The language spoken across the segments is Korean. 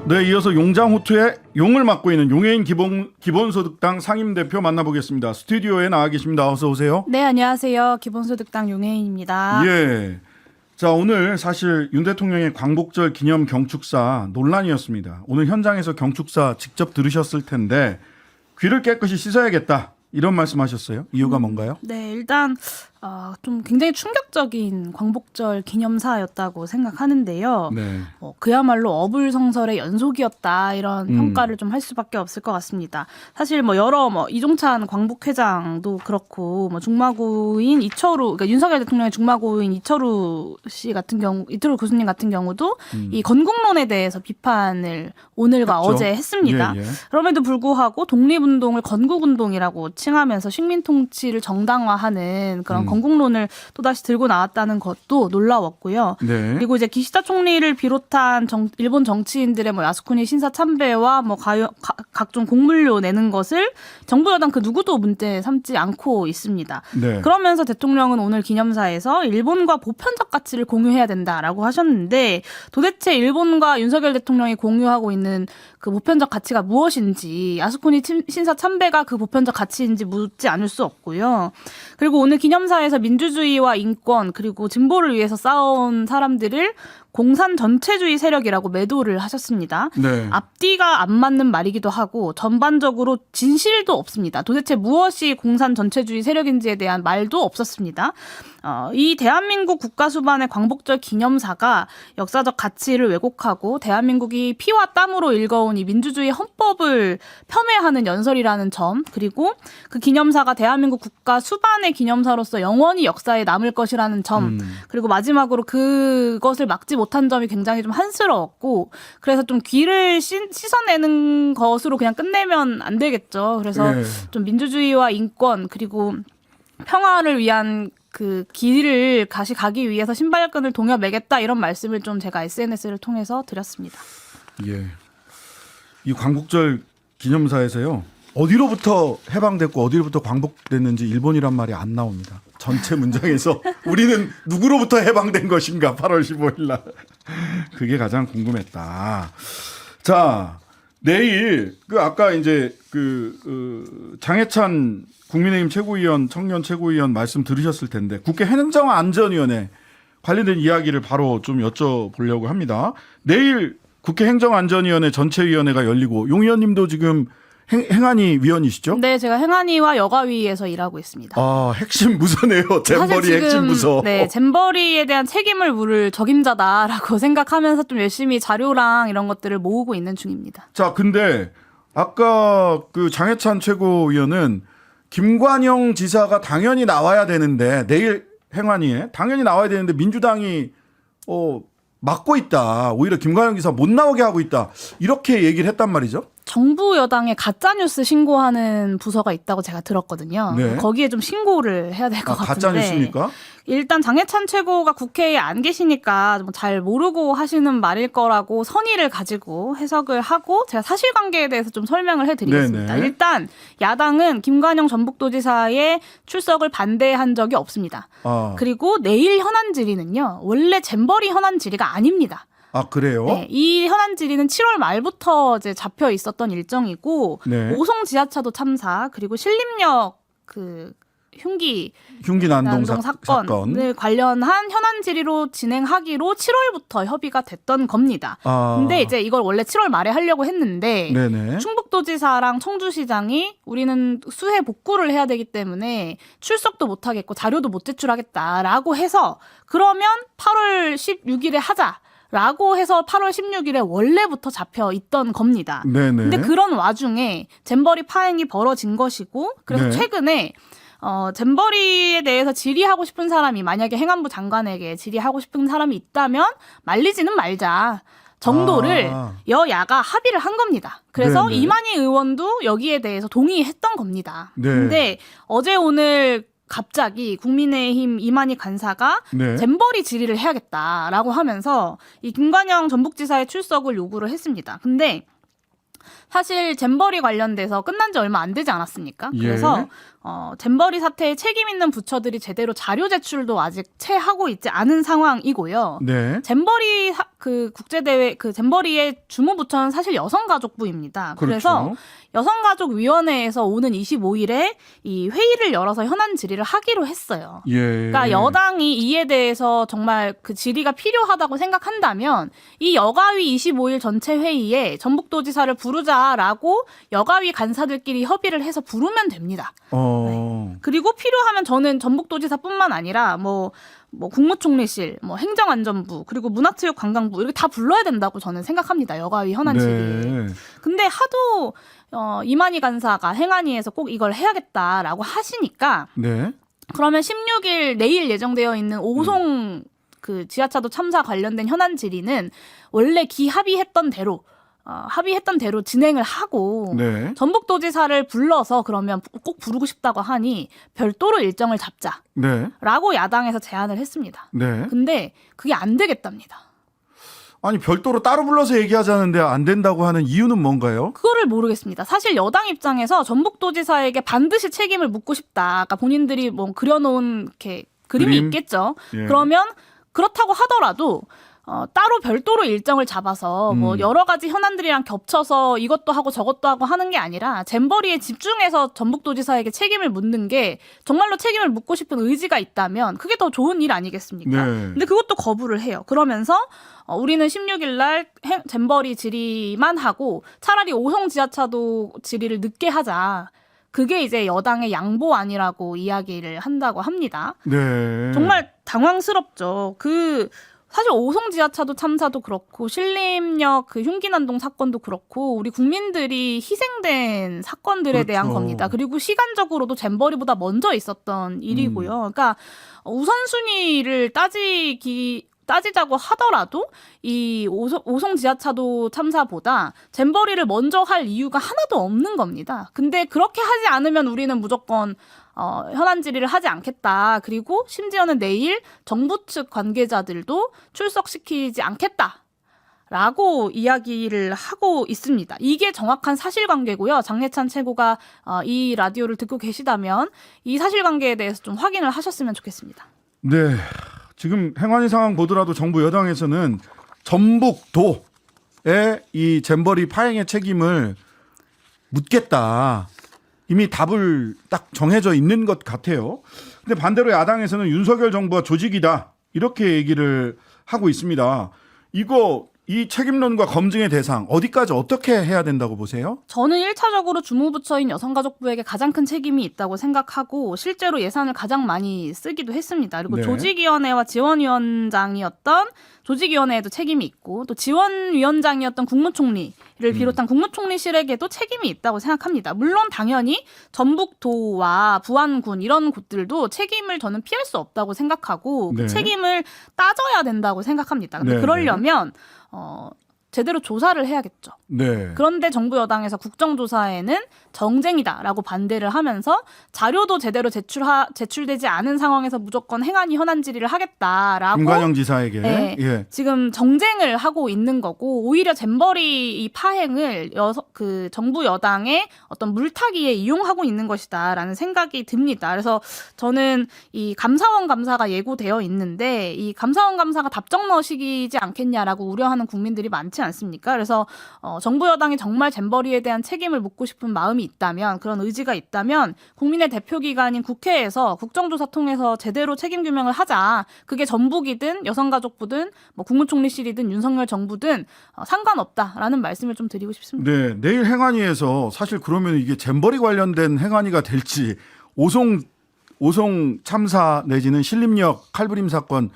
네, 이어서 용장호투의 용을 맡고 있는 용해인 기본소득당 상임대표 만나보겠습니다. 스튜디오에 나와 계십니다. 어서 오세요. 네, 안녕하세요. 기본소득당 용해인입니다. 예. 자, 오늘 사실 윤 대통령의 광복절 기념 경축사 논란이었습니다. 오늘 현장에서 경축사 직접 들으셨을 텐데 귀를 깨끗이 씻어야겠다. 이런 말씀하셨어요. 이유가 뭔가요? 네, 일단 좀 굉장히 충격적인 광복절 기념사였다고 생각하는데요. 네. 그야말로 어불성설의 연속이었다 이런 평가를 좀 할 수밖에 없을 것 같습니다. 사실 여러 이종찬 광복회장도 그렇고 중마고인 이철우, 그러니까 윤석열 대통령의 중마고인 이철우 씨 같은 경우, 이철우 교수님 같은 경우도 이 건국론에 대해서 비판을 오늘과 그렇죠. 어제 했습니다. 예, 예. 그럼에도 불구하고 독립운동을 건국운동이라고 칭하면서 식민통치를 정당화하는 그런 건국론을 또다시 들고 나왔다는 것도 놀라웠고요. 네. 그리고 이제 기시다 총리를 비롯한 일본 정치인들의 야스쿠니 신사 참배와 각종 공물료 내는 것을 정부 여당 그 누구도 문제 삼지 않고 있습니다. 네. 그러면서 대통령은 오늘 기념사에서 일본과 보편적 가치를 공유해야 된다라고 하셨는데 도대체 일본과 윤석열 대통령이 공유하고 있는 그 보편적 가치가 무엇인지 야스쿠니 신사 참배가 그 보편적 가치인지 묻지 않을 수 없고요. 그리고 오늘 기념사에서 민주주의와 인권 그리고 진보를 위해서 싸워온 사람들을 공산 전체주의 세력이라고 매도를 하셨습니다. 네. 앞뒤가 안 맞는 말이기도 하고 전반적으로 진실도 없습니다. 도대체 무엇이 공산 전체주의 세력인지에 대한 말도 없었습니다. 이 대한민국 국가 수반의 광복절 기념사가 역사적 가치를 왜곡하고 대한민국이 피와 땀으로 일궈온 이 민주주의 헌법을 폄훼하는 연설이라는 점, 그리고 그 기념사가 대한민국 국가 수반의 기념사로서 영원히 역사에 남을 것이라는 점, 그리고 마지막으로 그것을 막지 못한 점이 굉장히 좀 한스러웠고, 그래서 좀 귀를 씻어내는 것으로 그냥 끝내면 안 되겠죠. 그래서 네. 좀 민주주의와 인권 그리고 평화를 위한 그 길을 다시 가기 위해서 신발끈을 동여 매겠다 이런 말씀을 좀 제가 SNS를 통해서 드렸습니다. 예. 이 광복절 기념사에서요. 어디로부터 해방됐고 어디로부터 광복됐는지 일본이란 말이 안 나옵니다. 전체 문장에서 우리는 누구로부터 해방된 것인가 8월 15일 날. 그게 가장 궁금했다. 자, 내일 아까 이제 장해찬 국민의힘 최고위원, 청년 최고위원 말씀 들으셨을 텐데 국회 행정안전위원회 관련된 이야기를 바로 좀 여쭤보려고 합니다. 내일 국회 행정안전위원회 전체위원회가 열리고 용 의원님도 지금 행안위 위원이시죠? 네, 제가 행안위와 여가위에서 일하고 있습니다. 아, 핵심 부서네요. 잼버리 핵심 부서. 네, 잼버리에 대한 책임을 물을 적임자다라고 생각하면서 좀 열심히 자료랑 이런 것들을 모으고 있는 중입니다. 자, 근데 아까 그 장해찬 최고위원은 김관영 지사가 당연히 나와야 되는데 내일 행안위에 당연히 나와야 되는데 민주당이 막고 있다. 오히려 김관영 지사 못 나오게 하고 있다. 이렇게 얘기를 했단 말이죠. 정부 여당에 가짜뉴스 신고하는 부서가 있다고 제가 들었거든요. 네. 거기에 좀 신고를 해야 될 것 같은데. 가짜뉴스입니까? 일단 장해찬 최고가 국회에 안 계시니까 잘 모르고 하시는 말일 거라고 선의를 가지고 해석을 하고 제가 사실관계에 대해서 좀 설명을 해드리겠습니다. 네네. 일단 야당은 김관영 전북도지사의 출석을 반대한 적이 없습니다. 그리고 내일 현안 질의는요. 원래 잼버리 현안 질의가 아닙니다. 아, 그래요? 네, 이 현안 질의는 7월 말부터 이제 잡혀 있었던 일정이고 네. 오송 지하차도 참사 그리고 신림역 흉기 난동 사건을 관련한 현안 질의로 진행하기로 7월부터 협의가 됐던 겁니다. 근데 이제 이걸 원래 7월 말에 하려고 했는데 네네. 충북도지사랑 청주시장이 우리는 수해 복구를 해야 되기 때문에 출석도 못 하겠고 자료도 못 제출하겠다라고 해서 그러면 8월 16일에 하자. 라고 해서 8월 16일에 원래부터 잡혀 있던 겁니다. 네네. 근데 그런 와중에 잼버리 파행이 벌어진 것이고 그래서 네. 최근에 잼버리에 대해서 질의하고 싶은 사람이 만약에 행안부 장관에게 질의하고 싶은 사람이 있다면 말리지는 말자. 정도를 여야가 합의를 한 겁니다. 그래서 네네. 이만희 의원도 여기에 대해서 동의했던 겁니다. 네. 근데 어제 오늘 갑자기 국민의힘 이만희 간사가 네. 잼버리 질의를 해야겠다라고 하면서 이 김관영 전북지사의 출석을 요구를 했습니다. 근데 사실 잼버리 관련돼서 끝난 지 얼마 안 되지 않았습니까? 예. 그래서 잼버리 사태에 책임 있는 부처들이 제대로 자료 제출도 아직 채 하고 있지 않은 상황이고요. 네. 잼버리 그 국제대회 그 잼버리의 주무부처는 사실 여성가족부입니다. 그래서 그렇죠. 여성가족위원회에서 오는 25일에 이 회의를 열어서 현안 질의를 하기로 했어요. 예. 그러니까 여당이 이에 대해서 정말 그 질의가 필요하다고 생각한다면 이 여가위 25일 전체 회의에 전북도지사를 부르자라고 여가위 간사들끼리 협의를 해서 부르면 됩니다. 그리고 필요하면 저는 전북도지사뿐만 아니라 뭐 국무총리실, 뭐 행정안전부, 그리고 문화체육관광부 이렇게 다 불러야 된다고 저는 생각합니다. 여가위 현안 질의. 네. 근데 하도 이만희 간사가 행안위에서 꼭 이걸 해야겠다라고 하시니까 네. 그러면 16일 내일 예정되어 있는 오송 그 지하차도 참사 관련된 현안 질의는 원래 합의했던 대로 진행을 하고 네. 전북도지사를 불러서 그러면 꼭 부르고 싶다고 하니 별도로 일정을 잡자라고 네. 야당에서 제안을 했습니다. 네. 근데 그게 안 되겠답니다. 아니 별도로 따로 불러서 얘기하자는데 안 된다고 하는 이유는 뭔가요? 그거를 모르겠습니다. 사실 여당 입장에서 전북도지사에게 반드시 책임을 묻고 싶다. 그러니까 본인들이 뭐 그려놓은 이렇게 그림이 있겠죠. 예. 그러면 그렇다고 하더라도 따로 별도로 일정을 잡아서 뭐 여러 가지 현안들이랑 겹쳐서 이것도 하고 저것도 하고 하는 게 아니라 잼버리에 집중해서 전북도지사에게 책임을 묻는 게 정말로 책임을 묻고 싶은 의지가 있다면 그게 더 좋은 일 아니겠습니까? 네. 근데 그것도 거부를 해요. 그러면서 우리는 16일 날 잼버리 질의만 하고 차라리 오송 지하차도 질의를 늦게 하자. 그게 이제 여당의 양보안이라고 이야기를 한다고 합니다. 네. 정말 당황스럽죠. 사실 오송 지하차도 참사도 그렇고 신림역 그 흉기난동 사건도 그렇고 우리 국민들이 희생된 사건들에 대한 그렇죠. 겁니다. 그리고 시간적으로도 잼버리보다 먼저 있었던 일이고요. 그러니까 우선순위를 따지자고 하더라도 이 오송 지하차도 참사보다 잼버리를 먼저 할 이유가 하나도 없는 겁니다. 근데 그렇게 하지 않으면 우리는 무조건 현안 질의를 하지 않겠다. 그리고 심지어는 내일 정부 측 관계자들도 출석시키지 않겠다라고 이야기를 하고 있습니다. 이게 정확한 사실관계고요. 장례찬 최고가 이 라디오를 듣고 계시다면 이 사실관계에 대해서 좀 확인을 하셨으면 좋겠습니다. 네. 지금 행안위 상황 보더라도 정부 여당에서는 전북도의 이 잼버리 파행의 책임을 묻겠다. 이미 답을 딱 정해져 있는 것 같아요. 근데 반대로 야당에서는 윤석열 정부가 조직이다. 이렇게 얘기를 하고 있습니다. 이 책임론과 검증의 대상 어디까지 어떻게 해야 된다고 보세요? 저는 1차적으로 주무부처인 여성가족부에게 가장 큰 책임이 있다고 생각하고 실제로 예산을 가장 많이 쓰기도 했습니다. 그리고 네. 조직위원회와 지원위원장이었던 조직위원회에도 책임이 있고 또 지원위원장이었던 국무총리를 비롯한 국무총리실에게도 책임이 있다고 생각합니다. 물론 당연히 전북도와 부안군 이런 곳들도 책임을 저는 피할 수 없다고 생각하고 네. 그 책임을 따져야 된다고 생각합니다. 근데 네, 그러려면 제대로 조사를 해야겠죠. 네. 그런데 정부 여당에서 국정조사에는 정쟁이다라고 반대를 하면서 자료도 제대로 제출되지 않은 상황에서 무조건 행안위 현안 질의를 하겠다라고 김관영 지사에게. 네, 예. 지금 정쟁을 하고 있는 거고 오히려 잼버리 이 파행을 그 정부 여당의 어떤 물타기에 이용하고 있는 것이다라는 생각이 듭니다. 그래서 저는 이 감사원 감사가 예고되어 있는데 이 감사원 감사가 답정너시기지 않겠냐라고 우려하는 국민들이 많지 않습니까? 그래서 정부 여당이 정말 잼버리에 대한 책임을 묻고 싶은 마음이 있다면 그런 의지가 있다면 국민의 대표기관인 국회에서 국정조사 통해서 제대로 책임 규명을 하자. 그게 전북이든 여성가족부든 뭐 국무총리실이든 윤석열 정부든 상관없다라는 말씀을 좀 드리고 싶습니다. 네. 내일 행안위에서 사실 그러면 이게 잼버리 관련된 행안위가 될지 오송 참사 내지는 신림역 칼부림 사건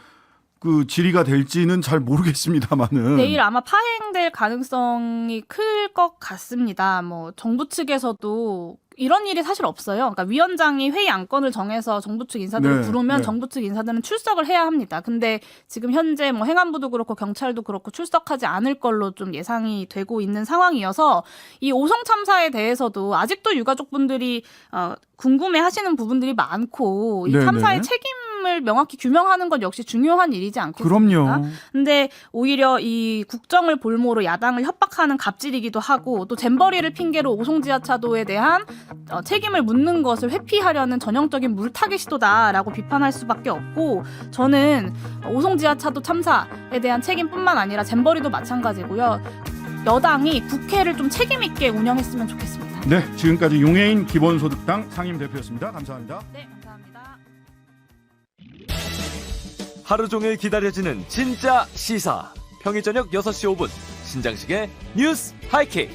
그 질의가 될지는 잘 모르겠습니다만은 내일 아마 파행될 가능성이 클 것 같습니다. 뭐 정부 측에서도 이런 일이 사실 없어요. 그러니까 위원장이 회의 안건을 정해서 정부 측 인사들을 네, 부르면 네. 정부 측 인사들은 출석을 해야 합니다. 근데 지금 현재 뭐 행안부도 그렇고 경찰도 그렇고 출석하지 않을 걸로 좀 예상이 되고 있는 상황이어서 이 오송 참사에 대해서도 아직도 유가족분들이 궁금해하시는 부분들이 많고 이 네, 참사의 네. 책임을 책임을 명확히 규명하는 건 역시 중요한 일이지 않겠습니까? 그럼요. 근데 오히려 이 국정을 볼모로 야당을 협박하는 갑질이기도 하고 또 잼버리를 핑계로 오송지하차도에 대한 책임을 묻는 것을 회피하려는 전형적인 물타기 시도다라고 비판할 수밖에 없고, 저는 오송지하차도 참사에 대한 책임뿐만 아니라 잼버리도 마찬가지고요. 여당이 국회를 좀 책임 있게 운영했으면 좋겠습니다. 네, 지금까지 용해인 기본소득당 상임대표였습니다. 감사합니다. 네, 감사합니다. 하루 종일 기다려지는 진짜 시사. 평일 저녁 6시 5분 신장식의 뉴스 하이킥.